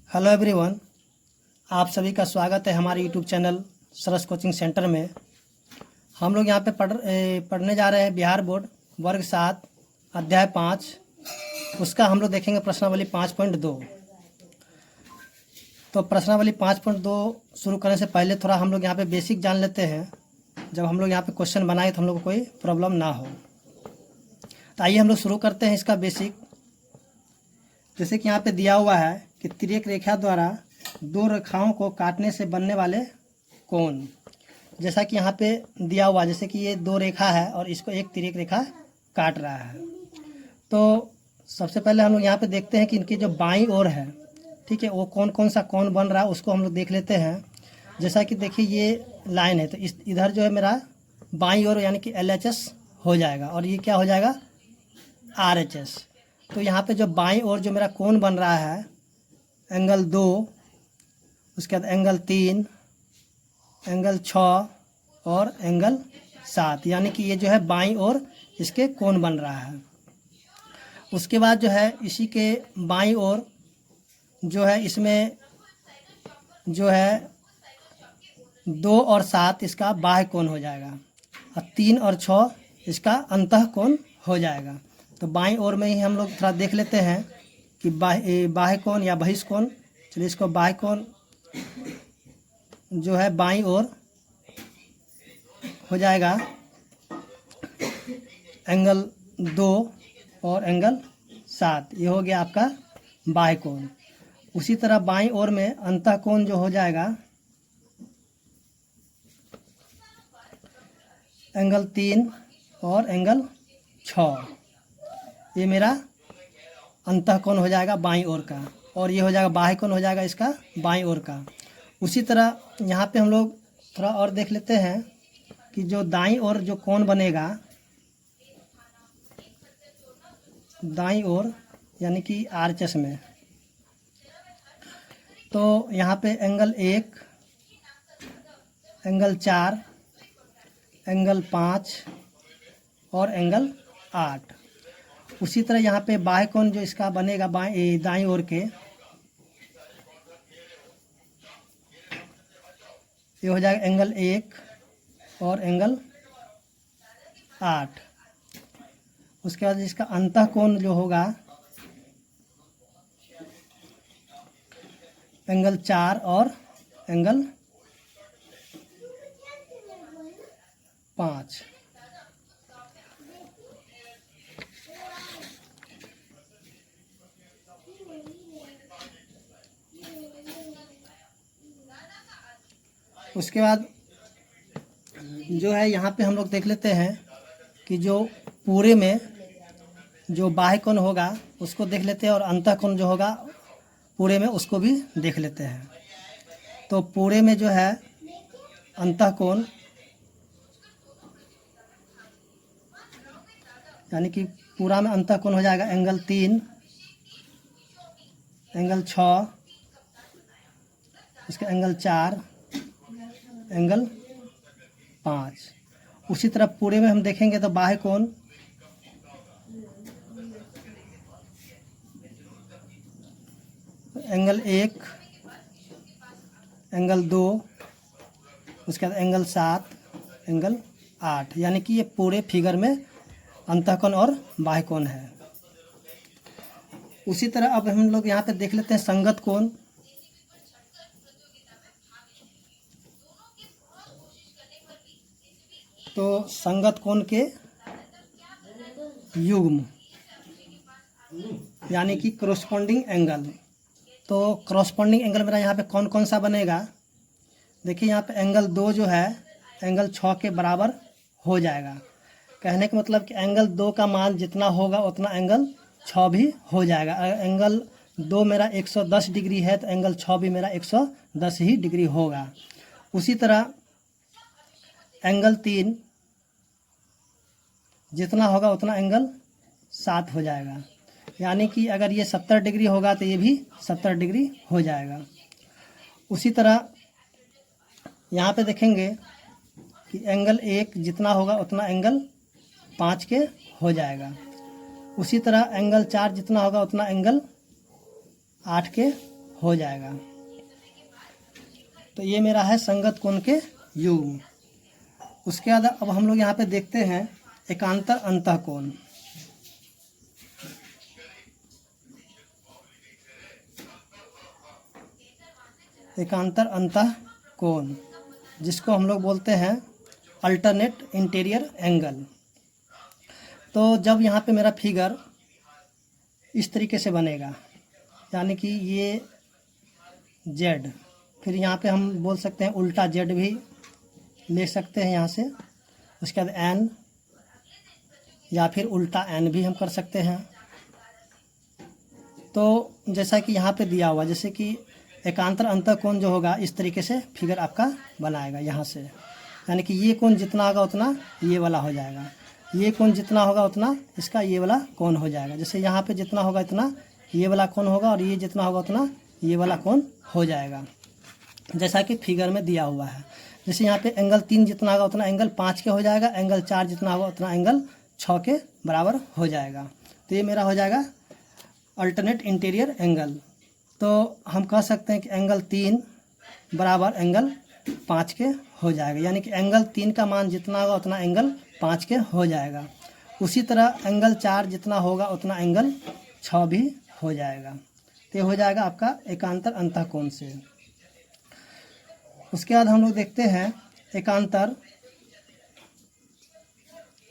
Hello everyone, आप सभी का स्वागत है हमारे यूट्यूब चैनल सरस कोचिंग सेंटर में। हम लोग यहाँ पे पढ़ने जा रहे हैं बिहार बोर्ड वर्ग 7 अध्याय 5। उसका हम लोग देखेंगे प्रश्नावली 5.2। तो प्रश्नावली 5.2 शुरू करने से पहले थोड़ा हम लोग यहाँ पे बेसिक जान लेते हैं। जब हम लोग यहाँ पे क्वेश्चन बनाए तो हम लोग को कोई प्रॉब्लम ना हो। तो आइए हम लोग शुरू करते हैं इसका बेसिक। जैसे कि यहाँ पे दिया हुआ है कि तिर्यक रेखा द्वारा दो रेखाओं को काटने से बनने वाले कोण। जैसा कि यहाँ पे दिया हुआ, जैसे कि ये दो रेखा है और इसको एक तिर्यक रेखा काट रहा है। तो सबसे पहले हम लोग यहाँ पे देखते हैं कि इनकी जो बाईं ओर है, ठीक है, वो कौन कौन सा कोण बन रहा है उसको हम लोग देख लेते हैं। जैसा कि देखिए ये लाइन है, तो इस इधर जो है मेरा बाईं ओर यानी कि LHS हो जाएगा और ये क्या हो जाएगा RHS। तो यहाँ पे जो बाईं ओर जो मेरा कोण बन रहा है एंगल 2, उसके बाद एंगल 3, एंगल 6 और एंगल 7, यानी कि ये जो है बाईं ओर इसके कोण बन रहा है। उसके बाद जो है इसी के बाईं ओर जो है इसमें जो है 2 और 7 इसका बाह्य कोण हो जाएगा और 3 और 6 इसका अंतः कोण हो जाएगा। तो बाईं ओर में ही हम लोग थोड़ा देख लेते हैं कि बाह्य कोण या बहिष्ठ कोण। चलिए इसको बाह्य कोण जो है बाईं ओर हो जाएगा एंगल 2 और एंगल 7, ये हो गया आपका बाह्य कोण। उसी तरह बाईं ओर में अंतः कोण जो हो जाएगा एंगल 3 और एंगल 6, ये मेरा अंतः कोण हो जाएगा बाईं ओर का, और ये हो जाएगा बाह्य कोण हो जाएगा इसका बाईं ओर का। उसी तरह यहाँ पे हम लोग थोड़ा और देख लेते हैं कि जो दाईं ओर जो कोण बनेगा, दाईं ओर यानी कि RHS में, तो यहाँ पे एंगल 1, एंगल 4, एंगल 5 और एंगल 8। उसी तरह यहाँ पे बाह्य कोण जो इसका बनेगा दाईं ओर के, ये हो जाएगा एंगल 1 और एंगल 8। उसके बाद इसका अंतः कोण जो होगा एंगल 4 और एंगल 5। उसके बाद जो है यहाँ पे हम लोग देख लेते हैं कि जो पूरे में जो बाह्य कोण होगा उसको देख लेते हैं और अंतः कोण जो होगा पूरे में उसको भी देख लेते हैं। तो पूरे में जो है अंतः कोण यानी कि पूरा में अंतः कोण हो जाएगा एंगल 3, एंगल 6, उसका एंगल 4, एंगल 5। उसी तरह पूरे में हम देखेंगे तो बाह्य कोण एंगल 1, एंगल 2, उसके बाद एंगल 7, एंगल 8, यानी कि ये पूरे फिगर में अंतः कोण और बाह्य कोण है। उसी तरह अब हम लोग यहाँ पे देख लेते हैं संगत कोण। तो संगत कोण के युग्म यानी कि कॉरस्पॉन्डिंग एंगल। तो कॉरस्पॉन्डिंग एंगल मेरा यहाँ पे कौन कौन सा बनेगा, देखिए यहाँ पे एंगल 2 जो है एंगल 6 के बराबर हो जाएगा। कहने का मतलब कि एंगल 2 का मान जितना होगा उतना एंगल 6 भी हो जाएगा। अगर एंगल 2 मेरा 110 डिग्री है तो एंगल 6 भी मेरा 110 ही डिग्री होगा। उसी तरह एंगल 3 जितना होगा उतना एंगल 7 हो जाएगा, यानी कि अगर ये 70 डिग्री होगा तो ये भी 70 डिग्री हो जाएगा। उसी तरह यहाँ पे देखेंगे कि एंगल 1 जितना होगा उतना एंगल 5 के हो जाएगा। उसी तरह एंगल 4 जितना होगा उतना एंगल 8 के हो जाएगा। तो ये मेरा है संगत कोण के युग्म। उसके बाद अब हम लोग यहाँ पे देखते हैं एकांतर अंतःकोण। एकांतर अंतःकोण जिसको हम लोग बोलते हैं अल्टरनेट इंटीरियर एंगल। तो जब यहाँ पे मेरा फिगर इस तरीके से बनेगा, यानी कि ये जेड, फिर यहाँ पे हम बोल सकते हैं उल्टा जेड भी ले सकते हैं यहाँ से, उसके बाद एन, या फिर उल्टा एन भी हम कर सकते हैं। तो जैसा कि यहाँ पे दिया हुआ, जैसे कि एकांतर अंतःकोण जो होगा इस तरीके से फिगर आपका बनाएगा यहाँ से, यानी कि ये कोण जितना होगा उतना ये वाला हो जाएगा, ये कोण जितना होगा उतना इसका ये वाला कोण हो जाएगा। जैसे यहाँ पे जितना होगा इतना ये वाला कोण होगा और ये जितना होगा उतना ये वाला कोण हो जाएगा, जैसा कि फिगर में दिया हुआ है। जैसे यहाँ पे एंगल 3 जितना होगा उतना एंगल 5 के हो जाएगा, एंगल 4 जितना होगा उतना एंगल 6 के बराबर हो जाएगा। तो ये मेरा हो जाएगा अल्टरनेट इंटीरियर एंगल। तो हम कह सकते हैं कि एंगल 3 बराबर एंगल 5 के हो जाएगा, यानी कि एंगल 3 का मान जितना होगा उतना एंगल 5 के हो जाएगा। उसी तरह एंगल 4 जितना होगा उतना एंगल 6 भी हो जाएगा। तो ये हो जाएगा आपका एकांतर अंतःकोण से। उसके बाद हम लोग देखते हैं एकांतर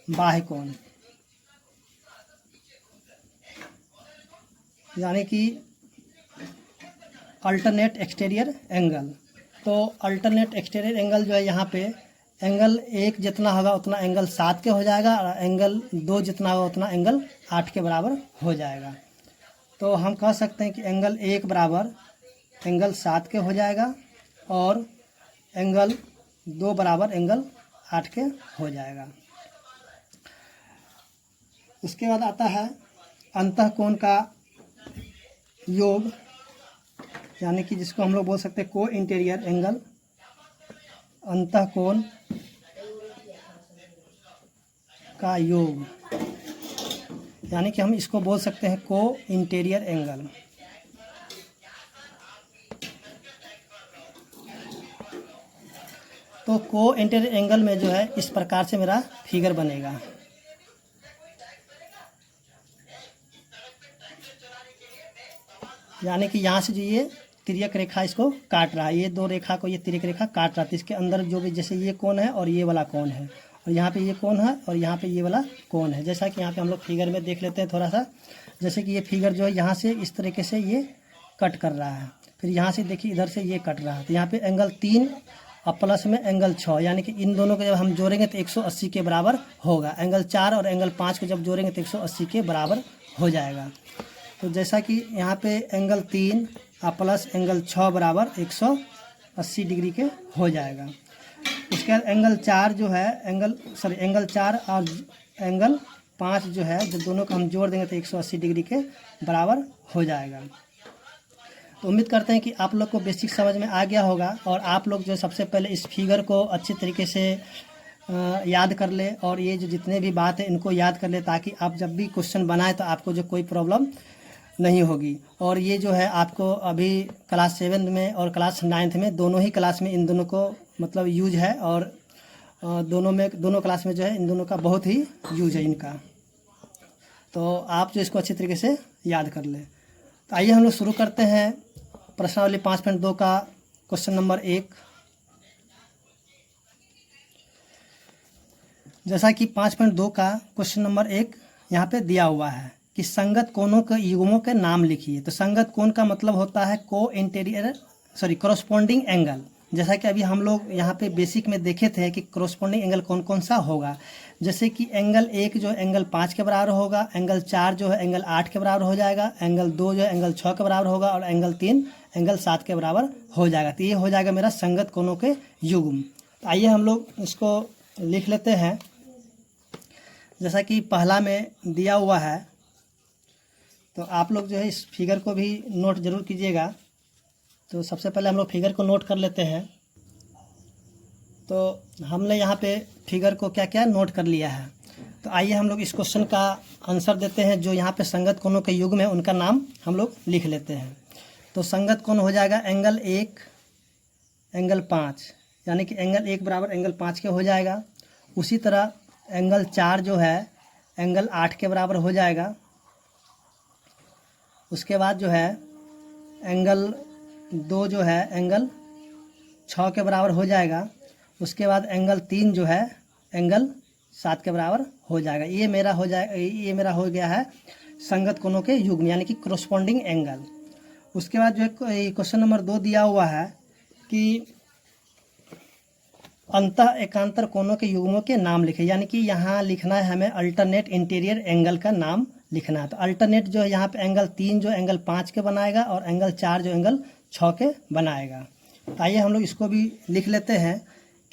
बाह्य कोण, यानी कि अल्टरनेट एक्सटीरियर एंगल। तो अल्टरनेट एक्सटीरियर एंगल जो है यहाँ पे एंगल 1 जितना होगा उतना एंगल 7 के हो जाएगा और एंगल 2 जितना होगा उतना एंगल 8 के बराबर हो जाएगा। तो हम कह सकते हैं कि एंगल 1 बराबर एंगल 7 के हो जाएगा और एंगल 2 बराबर एंगल 8 के हो जाएगा। उसके बाद आता है अंतःकोण का योग, यानी कि जिसको हम लोग बोल सकते हैं को इंटीरियर एंगल। अंतःकोण का योग, यानी कि हम इसको बोल सकते हैं को इंटीरियर एंगल। तो को इंटीरियर एंगल में जो है इस प्रकार से मेरा फिगर बनेगा। यानी कि यहाँ से जो ये तिर्यक रेखा इसको काट रहा है, ये 2 रेखा को ये तिर्यक रेखा काट रहा है, तो इसके अंदर जो भी जैसे ये कोण है और ये वाला कोण है और यहाँ पे ये कोण है और यहाँ पे ये वाला कोण है। जैसा कि यहाँ पे हम लोग फिगर में देख लेते हैं थोड़ा सा, जैसे कि ये फिगर जो है यहाँ से इस तरीके से ये कट कर रहा है, फिर यहाँ से देखिए इधर से ये कट रहा है। तो यहाँ पे एंगल 3 और प्लस में एंगल 6, यानी कि इन दोनों को जब हम जोड़ेंगे तो 180 के बराबर होगा। एंगल 4 और एंगल 5 को जब जोड़ेंगे तो 180 के बराबर हो जाएगा। तो जैसा कि यहाँ पे एंगल 3 और प्लस एंगल 6 बराबर 180 डिग्री के हो जाएगा। उसके बाद एंगल 4 जो है एंगल 4 और एंगल 5 जो है, जब दोनों को हम जोड़ देंगे तो 180 डिग्री के बराबर हो जाएगा। तो उम्मीद करते हैं कि आप लोग को बेसिक समझ में आ गया होगा और आप लोग जो सबसे पहले इस फिगर को अच्छी तरीके से याद कर ले और ये जो जितने भी बात है इनको याद कर ले, ताकि आप जब भी क्वेश्चन बनाएं तो आपको जो कोई प्रॉब्लम नहीं होगी। और ये जो है आपको अभी क्लास 7 में और क्लास 9 में दोनों ही क्लास में इन दोनों को मतलब यूज है और दोनों क्लास में जो है इन दोनों का बहुत ही यूज है इनका। तो आप जो इसको अच्छी तरीके से याद कर लें। तो आइए हम लोग शुरू करते हैं प्रश्नावली 5.2 का क्वेश्चन नंबर 1। जैसा कि 5.2 का क्वेश्चन नंबर 1 यहाँ पे दिया हुआ है कि संगत कोणों के युग्मों के नाम लिखिए। तो संगत कोण का मतलब होता है कोरोस्पोंडिंग एंगल। जैसा कि अभी हम लोग यहाँ पे बेसिक में देखे थे कि कोरोस्पोंडिंग एंगल कौन कौन सा होगा। जैसे कि एंगल 1 जो है एंगल 5 के बराबर होगा, एंगल 4 जो है एंगल 8 के बराबर हो जाएगा, एंगल 2 जो है एंगल 6 के बराबर होगा और एंगल 3 एंगल 7 के बराबर हो जाएगा। तो ये हो जाएगा मेरा संगत कोणों के युग्म। तो आइए हम लोग इसको लिख लेते हैं। जैसा कि पहला में दिया हुआ है, तो आप लोग जो है इस फिगर को भी नोट ज़रूर कीजिएगा। तो सबसे पहले हम लोग फिगर को नोट कर लेते हैं। तो हमने यहाँ पे फिगर को क्या क्या नोट कर लिया है। तो आइए हम लोग इस क्वेश्चन का आंसर देते हैं। जो यहाँ पे संगत कोणों के युग्म है उनका नाम हम लोग लिख लेते हैं। तो संगत कोण हो जाएगा एंगल 1 एंगल 5, यानी कि एंगल 1 बराबर एंगल 5 के हो जाएगा। उसी तरह एंगल 4 जो है एंगल 8 के बराबर हो जाएगा। उसके बाद जो है एंगल 2 जो है एंगल 6 के बराबर हो जाएगा। उसके बाद एंगल 3 जो है एंगल 7 के बराबर हो जाएगा। ये मेरा हो गया है संगत कोणों के युग्म यानी कि कोरोस्पोंडिंग एंगल। उसके बाद जो है क्वेश्चन नंबर 2 दिया हुआ है कि अंतः एकांतर कोणों के युग्मों के नाम लिखे, यानी कि यहाँ लिखना है हमें अल्टरनेट इंटीरियर एंगल का नाम लिखना है। तो अल्टरनेट जो है यहाँ पे एंगल 3 जो एंगल 5 के बनाएगा और एंगल 4 जो एंगल 6 के बनाएगा। तो आइए हम लोग इसको भी लिख लेते हैं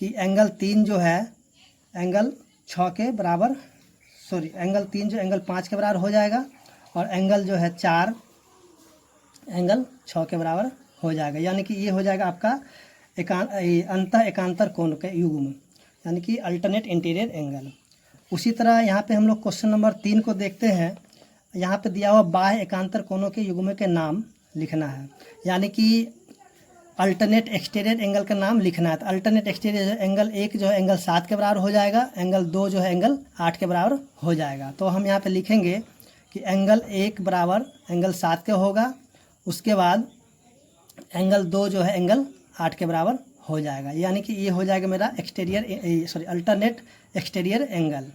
कि एंगल 3 जो है एंगल 6 के बराबर एंगल 3 जो एंगल 5 के बराबर हो जाएगा और एंगल जो है 4 एंगल 6 के बराबर हो जाएगा। यानी कि ये हो जाएगा आपका अंतः एकांतर कोण के युग्म यानी कि अल्टरनेट इंटीरियर एंगल। उसी तरह यहाँ पे हम लोग क्वेश्चन नंबर 3 को देखते हैं। यहाँ पे दिया हुआ बाह्य एकांतर कोणों के युग्म के नाम लिखना है, यानी कि अल्टरनेट एक्सटीरियर एंगल का नाम लिखना है। तो अल्टरनेट एक्सटीरियर एंगल 1 जो है एंगल 7 के बराबर हो जाएगा, एंगल 2 जो है एंगल 8 के बराबर हो जाएगा। तो हम यहाँ पे लिखेंगे कि एंगल 1 बराबर एंगल 7 के होगा। उसके बाद एंगल 2 जो है एंगल 8 के बराबर हो जाएगा, यानी कि ये हो जाएगा मेरा अल्टरनेट एक्सटीरियर एंगल।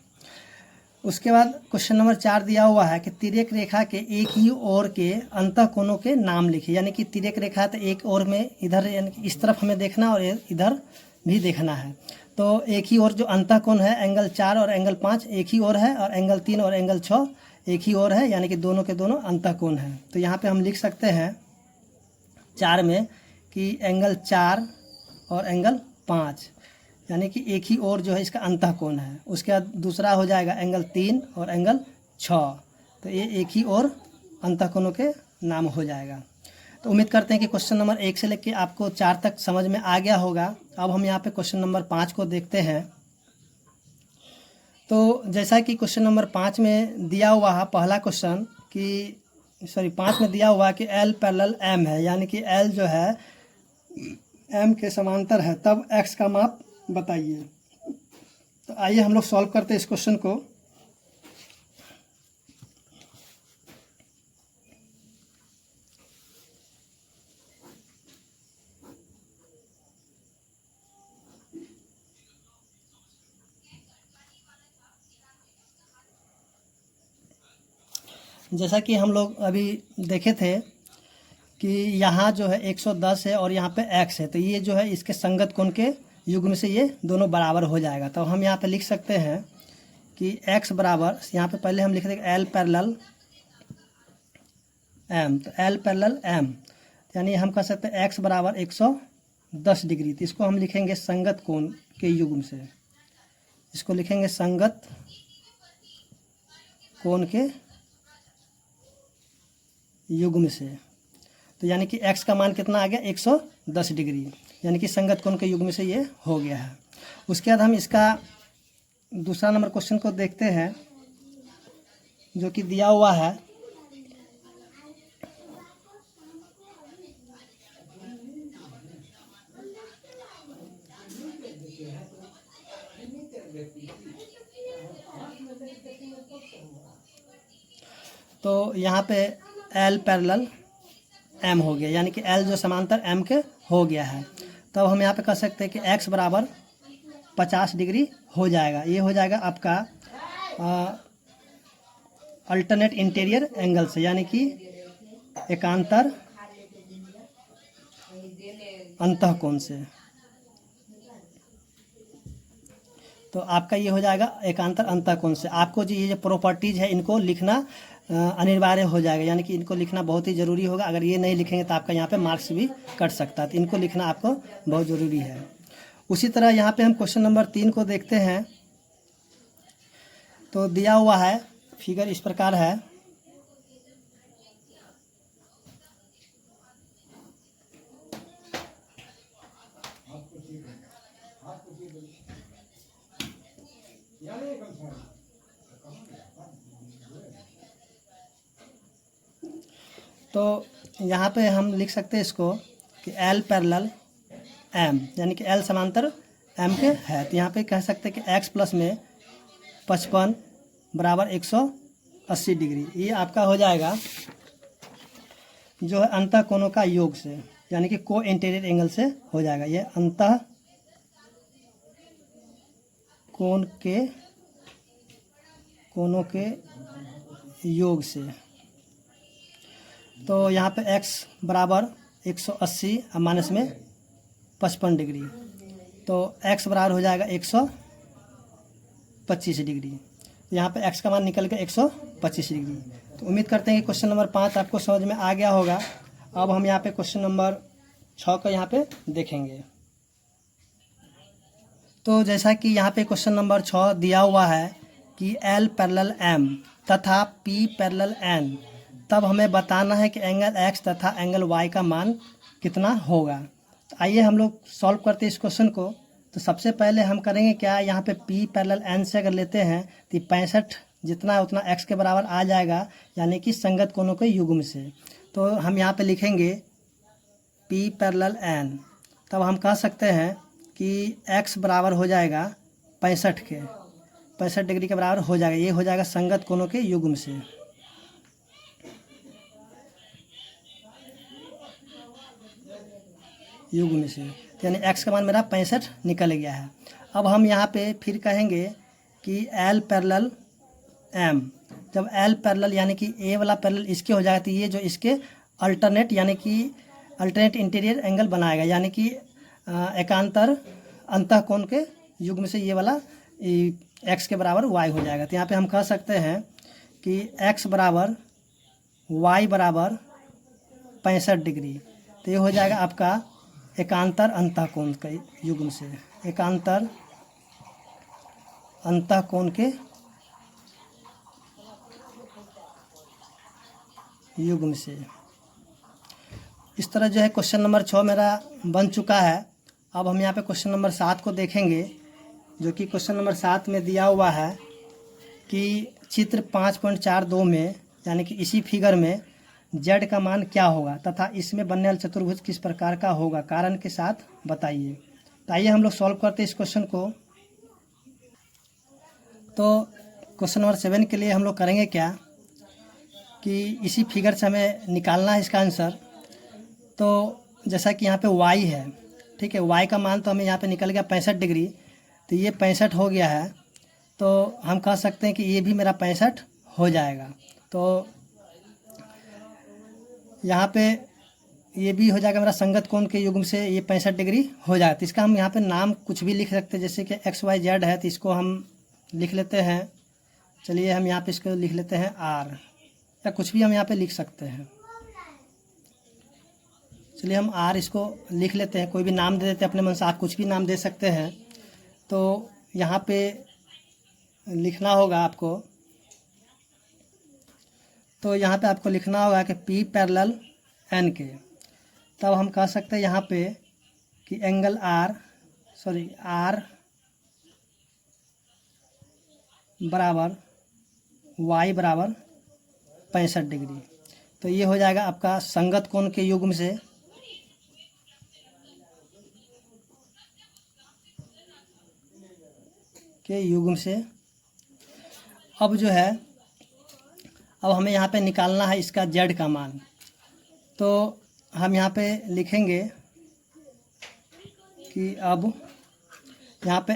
उसके बाद क्वेश्चन नंबर 4 दिया हुआ है कि तिर्यक रेखा के एक ही ओर के अंतः कोणों के नाम लिखिए, यानी कि तिर्यक रेखा है तो एक ओर में इधर यानी कि इस तरफ हमें देखना और इधर भी देखना है। तो एक ही ओर जो अंतः कोण है एंगल 4 और एंगल 5 एक ही ओर है और एंगल 3 और एंगल 6 एक ही ओर है, यानी कि दोनों के दोनों अंतः कोण है। तो यहाँ पे हम लिख सकते हैं 4 में कि एंगल 4 और एंगल 5 यानी कि एक ही ओर जो है इसका अंतः कोण है। उसके बाद दूसरा हो जाएगा एंगल 3 और एंगल 6, तो ये एक ही ओर अंतः कोणों के नाम हो जाएगा। तो उम्मीद करते हैं कि क्वेश्चन नंबर 1 से लेकर आपको 4 तक समझ में आ गया होगा। अब हम यहाँ पे क्वेश्चन नंबर 5 को देखते हैं। तो जैसा कि क्वेश्चन नंबर 5 में दिया हुआ है पहला क्वेश्चन कि 5 में दिया हुआ है कि L पैरेलल M है, यानी कि L जो है M के समांतर है, तब X का माप बताइए। तो आइए हम लोग सॉल्व करते हैं इस क्वेश्चन को। जैसा कि हम लोग अभी देखे थे कि यहाँ जो है 110 है और यहाँ पे x है, तो ये जो है इसके संगत कोण के युग्म से ये दोनों बराबर हो जाएगा। तो हम यहाँ पे लिख सकते हैं कि x बराबर, यहाँ पे पहले हम लिख देंगे L पैरेलल M, तो L पैरेलल M यानी हम कह सकते हैं x बराबर 110 डिग्री। तो इसको हम लिखेंगे संगत कोण के युग्म से, इसको लिखेंगे संगत कोण के युग्म से। तो यानी कि x का मान कितना आ गया 110 डिग्री, यानी कि संगत कोण के युग्म से ये हो गया है। उसके बाद हम इसका दूसरा नंबर क्वेश्चन को देखते हैं जो कि दिया हुआ है तो यहाँ पे L पैरेलल M हो गया, यानी कि L जो समांतर M के हो गया है। तब हम यहाँ पे कह सकते हैं कि x बराबर 50 डिग्री हो जाएगा। ये हो जाएगा आपका अल्टरनेट इंटीरियर एंगल से, यानी कि एकांतर अंतः कोण से। तो आपका ये हो जाएगा एकांतर अंतः कोण से। आपको जो ये जो प्रॉपर्टीज़ है इनको लिखना अनिवार्य हो जाएगा, यानी कि इनको लिखना बहुत ही ज़रूरी होगा। अगर ये नहीं लिखेंगे तो आपका यहाँ पे मार्क्स भी कट सकता है, तो इनको लिखना आपको बहुत ज़रूरी है। उसी तरह यहाँ पे हम क्वेश्चन नंबर 3 को देखते हैं। तो दिया हुआ है फिगर इस प्रकार है। तो यहाँ पे हम लिख सकते हैं इसको कि L पैरेलल M, यानी कि L समांतर M के है। तो यहाँ पे कह सकते हैं कि x प्लस में 55 बराबर 180 डिग्री। ये आपका हो जाएगा जो है अंतः कोणों का योग से, यानी कि को इंटीरियर एंगल से हो जाएगा। ये अंतः कोणों के योग से। तो यहाँ पे x बराबर 180 और माइनस में 55 डिग्री, तो x बराबर हो जाएगा 125 डिग्री। यहाँ पे x का मान निकल के 125 डिग्री। तो उम्मीद करते हैं कि क्वेश्चन नंबर 5 आपको समझ में आ गया होगा। अब हम यहाँ पे क्वेश्चन नंबर 6 को यहाँ पे देखेंगे। तो जैसा कि यहाँ पे क्वेश्चन नंबर 6 दिया हुआ है कि L पैरेलल M तथा P पैरेलल N, तब हमें बताना है कि एंगल X तथा एंगल Y का मान कितना होगा। तो आइए हम लोग सॉल्व करते हैं इस क्वेश्चन को। तो सबसे पहले हम करेंगे क्या, यहाँ पे P पैरेलल N से अगर लेते हैं तो 65 जितना है उतना x के बराबर आ जाएगा, यानी कि संगत कोणों के युग्म से। तो हम यहाँ पे लिखेंगे P पैरेलल N, तब हम कह सकते हैं कि x बराबर हो जाएगा 65 डिग्री के बराबर हो जाएगा। ये हो जाएगा संगत कोणों के युग्म से। यानी x का मान मेरा 65 निकल गया है। अब हम यहाँ पे फिर कहेंगे कि L पैरेलल M, जब L पैरेलल यानी कि A वाला पैरेलल इसके हो जाएगा तो ये जो इसके अल्टरनेट यानी कि अल्टरनेट इंटीरियर एंगल बनाएगा, यानी कि एकांतर अंतः कोण के युग्म से ये वाला x के बराबर y हो जाएगा। तो यहाँ पे हम कह सकते हैं कि x बराबर y बराबर 65 डिग्री। तो ये हो जाएगा आपका एकांतर अंतः कोण के युग्म से, एकांतर अंतः कोण के युग्म से। इस तरह जो है क्वेश्चन नंबर 6 मेरा बन चुका है। अब हम यहाँ पे क्वेश्चन नंबर 7 को देखेंगे, जो कि क्वेश्चन नंबर 7 में दिया हुआ है कि चित्र 5.42 में, यानी कि इसी फिगर में z का मान क्या होगा तथा इसमें बनने वाला चतुर्भुज किस प्रकार का होगा, कारण के साथ बताइए। तो आइए हम लोग सॉल्व करते हैं इस क्वेश्चन को। तो क्वेश्चन नंबर 7 के लिए हम लोग करेंगे क्या कि इसी फिगर से हमें निकालना है इसका आंसर। तो जैसा कि यहाँ पे y है, ठीक है, y का मान तो हमें यहाँ पे निकल गया 65 डिग्री, तो ये 65 हो गया है। तो हम कह सकते हैं कि ये भी मेरा 65 हो जाएगा। तो यहाँ पे ये भी हो जाएगा मेरा संगत कोण के युग्म से, ये 65 डिग्री हो जाएगा। तो इसका हम यहाँ पे नाम कुछ भी लिख सकते हैं, जैसे कि XYZ है तो इसको हम लिख लेते हैं। चलिए हम यहाँ पे इसको लिख लेते हैं R, या कुछ भी हम यहाँ पे लिख सकते हैं। चलिए हम R इसको लिख लेते हैं, कोई भी नाम दे देते हैं अपने मन से, आप कुछ भी नाम दे सकते हैं। तो यहाँ पे लिखना होगा आपको, तो यहाँ पे आपको लिखना होगा कि P पैरेलल N के, तब हम कह सकते हैं यहाँ पे कि एंगल R बराबर Y बराबर 65 डिग्री। तो ये हो जाएगा आपका संगत कोण के युग्म से, अब जो है अब हमें यहाँ पे निकालना है इसका z का मान। तो हम यहाँ पे लिखेंगे कि अब यहाँ पे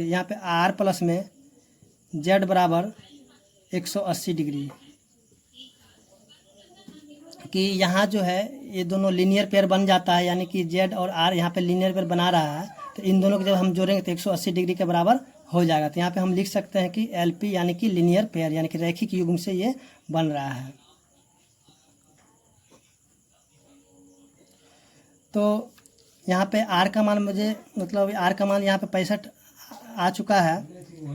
यहाँ पे R प्लस में z बराबर 180 डिग्री, कि यहाँ जो है ये दोनों लीनियर पेयर बन जाता है, यानी कि z और r यहाँ पे लीनियर पेयर बना रहा है। तो इन दोनों को जब हम जोड़ेंगे तो 180 डिग्री के बराबर हो जाएगा। तो यहाँ पे हम लिख सकते हैं कि LP यानी कि लीनियर पेयर, यानी कि रैखिक युग्म से ये बन रहा है। तो यहाँ पे R का मान R का मान यहाँ पे 65 आ चुका है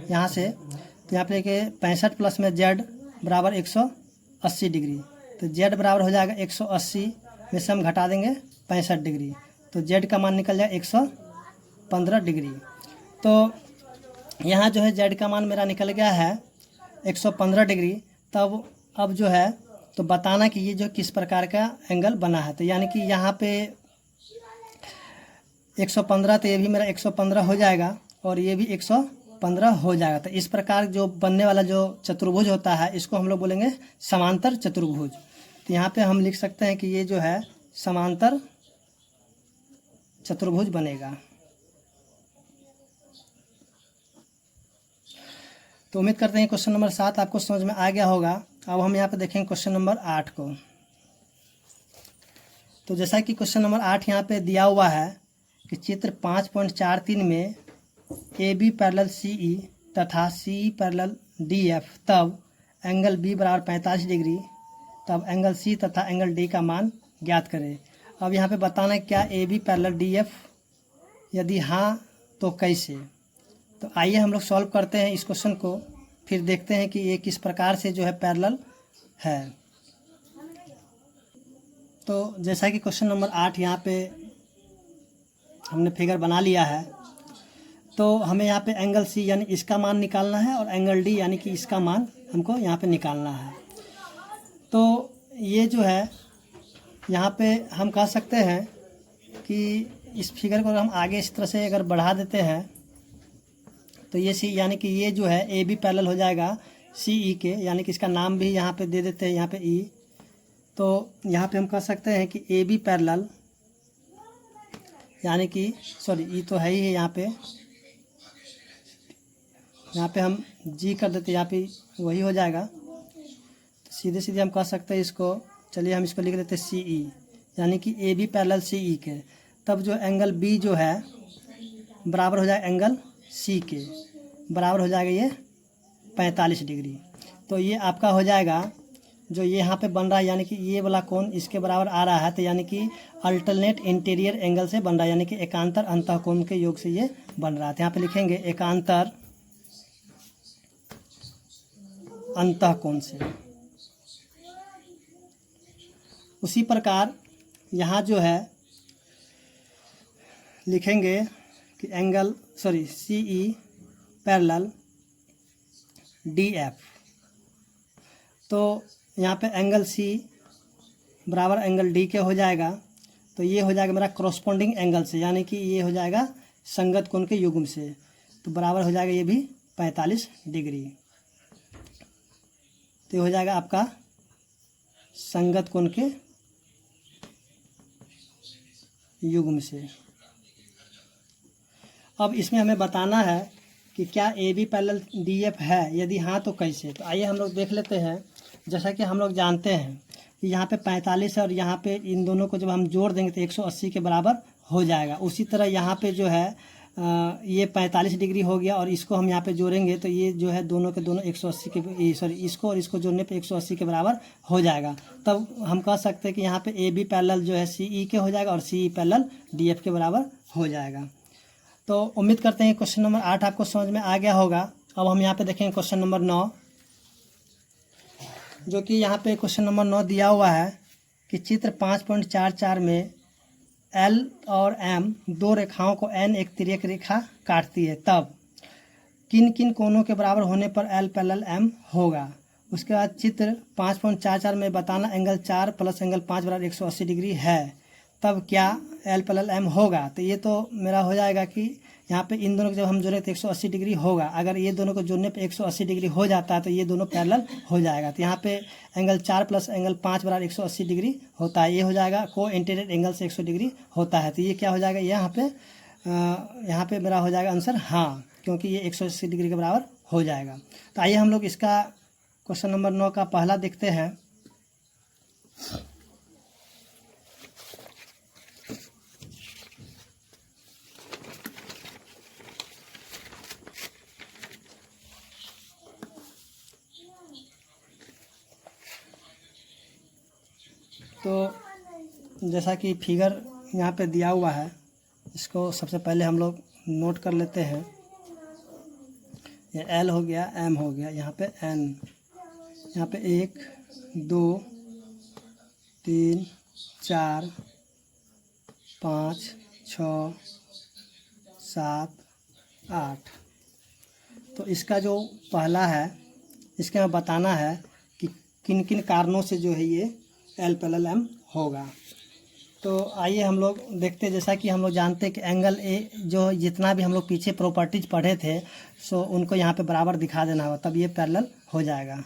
यहाँ से। तो यहाँ पे कि 65 प्लस में z बराबर 180 डिग्री, तो z बराबर हो जाएगा 180 में से हम घटा देंगे 65 डिग्री, तो z का मान निकल जाएगा 115 डिग्री। तो यहाँ जो है z का मान मेरा निकल गया है 115 डिग्री। तब अब जो है तो बताना कि ये जो किस प्रकार का एंगल बना है। तो यानी कि यहाँ पे 115, तो ये भी मेरा 115 हो जाएगा और ये भी 115 हो जाएगा। तो इस प्रकार जो बनने वाला जो चतुर्भुज होता है इसको हम लोग बोलेंगे समांतर चतुर्भुज। तो यहाँ पे हम लिख सकते हैं कि ये जो है समांतर चतुर्भुज बनेगा। तो उम्मीद करते हैं क्वेश्चन नंबर 7 आपको समझ में आ गया होगा। अब हम यहाँ पे देखेंगे क्वेश्चन नंबर 8 को। तो जैसा कि क्वेश्चन नंबर 8 यहाँ पे दिया हुआ है कि चित्र 5.43 में ए बी पैरेलल सी ई तथा सी ई पैरेलल डी एफ, तब एंगल बी बराबर 45 डिग्री, तब एंगल सी तथा एंगल डी का मान ज्ञात करें। अब यहाँ पे बताना है क्या A B parallel D F, यदि हाँ तो कैसे। तो आइए हम लोग सॉल्व करते हैं इस क्वेश्चन को, फिर देखते हैं कि ये किस प्रकार से जो है पैरेलल है। तो जैसा कि क्वेश्चन नंबर 8 यहाँ पे हमने फिगर बना लिया है, तो हमें यहाँ पे एंगल सी यानी इसका मान निकालना है और एंगल डी यानी कि इसका मान हमको यहाँ पे निकालना है। तो ये जो है यहाँ पे हम कह सकते हैं कि इस फिगर को हम आगे इस तरह से अगर बढ़ा देते हैं तो ये सी यानी कि ये जो है ए बी पैरेलल हो जाएगा सी ई के, यानी कि इसका नाम भी यहाँ पे दे देते हैं यहाँ पे ई। तो यहाँ पे हम कह सकते हैं कि ए बी पैरेलल यानी कि सॉरी ई तो है ही है, यहाँ पे हम जी कर देते हैं, यहाँ पे वही हो जाएगा। तो सीधे सीधे हम कह सकते हैं इसको, चलिए हम इसको लिख देते हैं सी ई, यानी कि ए बी पैरेलल सी ई के। तब जो एंगल बी जो है बराबर हो जाएगा एंगल सी के, बराबर हो जाएगा ये 45 डिग्री। तो ये आपका हो जाएगा जो ये यहाँ पे बन रहा है, यानी कि ये वाला कोण इसके बराबर आ रहा है, तो यानी कि अल्टरनेट इंटीरियर एंगल से बन रहा है, यानी कि एकांतर अंतःकोण के योग से ये बन रहा है। तो यहाँ पे लिखेंगे एकांतर अंतःकोण से। उसी प्रकार यहाँ जो है लिखेंगे कि angle C E parallel D F. तो यहाँ पे एंगल सी बराबर एंगल डी के हो जाएगा, तो ये हो जाएगा मेरा करस्पॉन्डिंग एंगल से, यानी कि ये हो जाएगा संगत कोण के युग्म से, तो बराबर हो जाएगा ये भी 45 डिग्री। तो ये हो जाएगा आपका संगत कोण के युग्म से। अब इसमें हमें बताना है कि क्या A B parallel D F है, यदि हाँ तो कैसे। तो आइए हम लोग देख लेते हैं। जैसा कि हम लोग जानते हैं कि यहाँ पे 45 है और यहाँ पे इन दोनों को जब हम जोड़ देंगे तो 180 के बराबर हो जाएगा। उसी तरह यहाँ पे जो है ये 45 डिग्री हो गया और इसको हम यहाँ पे जोड़ेंगे तो ये जो है दोनों के दोनों 180 के सॉरी इसको और इसको जोड़ने पे 180 के बराबर हो जाएगा। तब हम कह सकते हैं कि यहाँ पे ए बी पैरेलल जो है सी ई के हो जाएगा और सी ई पैरेलल डी एफ के बराबर हो जाएगा। तो उम्मीद करते हैं क्वेश्चन नंबर 8 आपको समझ में आ गया होगा। अब हम यहाँ पे देखेंगे क्वेश्चन नंबर 9, जो कि यहाँ पे क्वेश्चन नंबर 9 दिया हुआ है कि चित्र 5.44 में L और M दो रेखाओं को N एक तिर्यक रेखा काटती है, तब किन किन कोणों के बराबर होने पर L पैरेलल M होगा। उसके बाद चित्र 5.44 में बताना एंगल 4 प्लस एंगल 5 बराबर 180 डिग्री है, तब क्या L पैरेलल M होगा। तो ये तो मेरा हो जाएगा कि यहाँ पे इन दोनों को जब हम जोड़े तो 180 डिग्री होगा। अगर ये दोनों को जोड़ने पे 180 डिग्री हो जाता है तो ये दोनों पैरेलल हो जाएगा। तो यहाँ पे एंगल 4 प्लस एंगल 5 बराबर 180 डिग्री होता है, ये हो जाएगा को इंटीरियर एंगल से 100 डिग्री होता है। तो ये क्या हो जाएगा, यहाँ पे मेरा हो जाएगा आंसर हाँ, क्योंकि ये 180 डिग्री के बराबर हो जाएगा। तो आइए हम लोग इसका क्वेश्चन नंबर 9 का पहला देखते हैं। तो जैसा कि फिगर यहाँ पे दिया हुआ है, इसको सबसे पहले हम लोग नोट कर लेते हैं। ये L हो गया, M हो गया, यहाँ पे N, यहाँ पे 1 2 3 4 5 6 7 8। तो इसका जो पहला है इसके में बताना है कि किन किन कारणों से जो है ये एल पैरेलल एम होगा। तो आइए हम लोग देखते हैं। जैसा कि हम लोग जानते हैं कि एंगल ए जो जितना भी हम लोग पीछे प्रॉपर्टीज पढ़े थे सो उनको यहाँ पे बराबर दिखा देना होगा, तब ये पैरेलल हो जाएगा।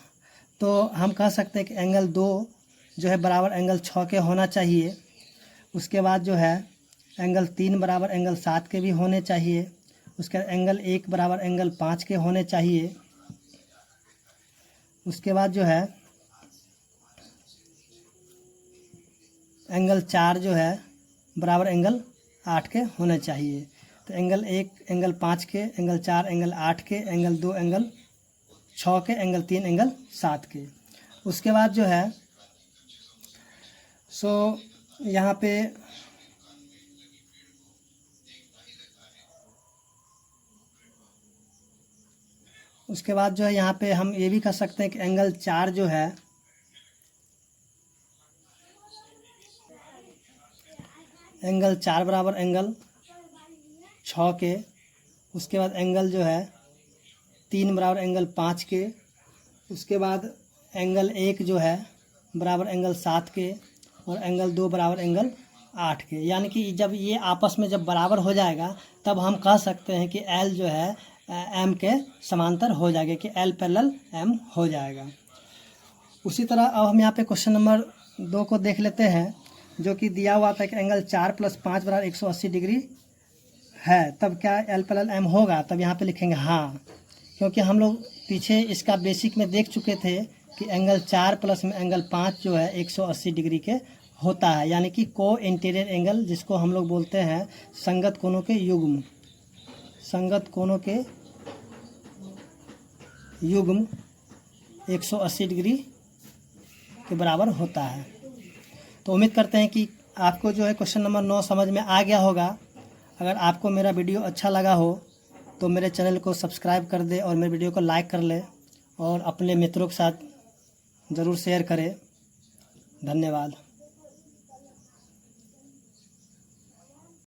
तो हम कह सकते हैं कि एंगल 2 जो है बराबर एंगल 6 के होना चाहिए। उसके बाद जो है एंगल 3 बराबर एंगल 7 के भी होने चाहिए। उसके बाद एंगल 1 बराबर एंगल 5 के होने चाहिए। उसके बाद जो है एंगल 4 जो है बराबर एंगल 8 के होने चाहिए। तो एंगल 1 एंगल 5 के, एंगल 4 एंगल 8 के, एंगल 2 एंगल 6 के, एंगल 3 एंगल 7 के। उसके बाद जो है सो यहाँ पे उसके बाद जो है यहाँ पे हम ये भी कह सकते हैं कि एंगल 4 जो है एंगल 4 बराबर एंगल 6 के। उसके बाद एंगल जो है 3 बराबर एंगल 5 के। उसके बाद एंगल 1 जो है बराबर एंगल 7 के और एंगल 2 बराबर एंगल 8 के। यानी कि जब ये आपस में जब बराबर हो जाएगा तब हम कह सकते हैं कि एल जो है एम के समांतर हो जाएगा, कि एल पैरेलल एम हो जाएगा। उसी तरह अब हम यहाँ पे क्वेश्चन नंबर 2 को देख लेते हैं, जो कि दिया हुआ था कि एंगल 4 + 5 बराबर 180 डिग्री है, तब क्या एल पैरेलल एम होगा। तब यहाँ पे लिखेंगे हाँ, क्योंकि हम लोग पीछे इसका बेसिक में देख चुके थे कि एंगल 4 प्लस में एंगल 5 जो है 180 डिग्री के होता है। यानी कि को इंटीरियर एंगल, जिसको हम लोग बोलते हैं संगत कोणों के युग्म, संगत कोणों के युग्म 180 डिग्री के बराबर होता है। तो उम्मीद करते हैं कि आपको जो है क्वेश्चन नंबर 9 समझ में आ गया होगा। अगर आपको मेरा वीडियो अच्छा लगा हो तो मेरे चैनल को सब्सक्राइब कर दे और मेरे वीडियो को लाइक कर ले और अपने मित्रों के साथ ज़रूर शेयर करें। धन्यवाद।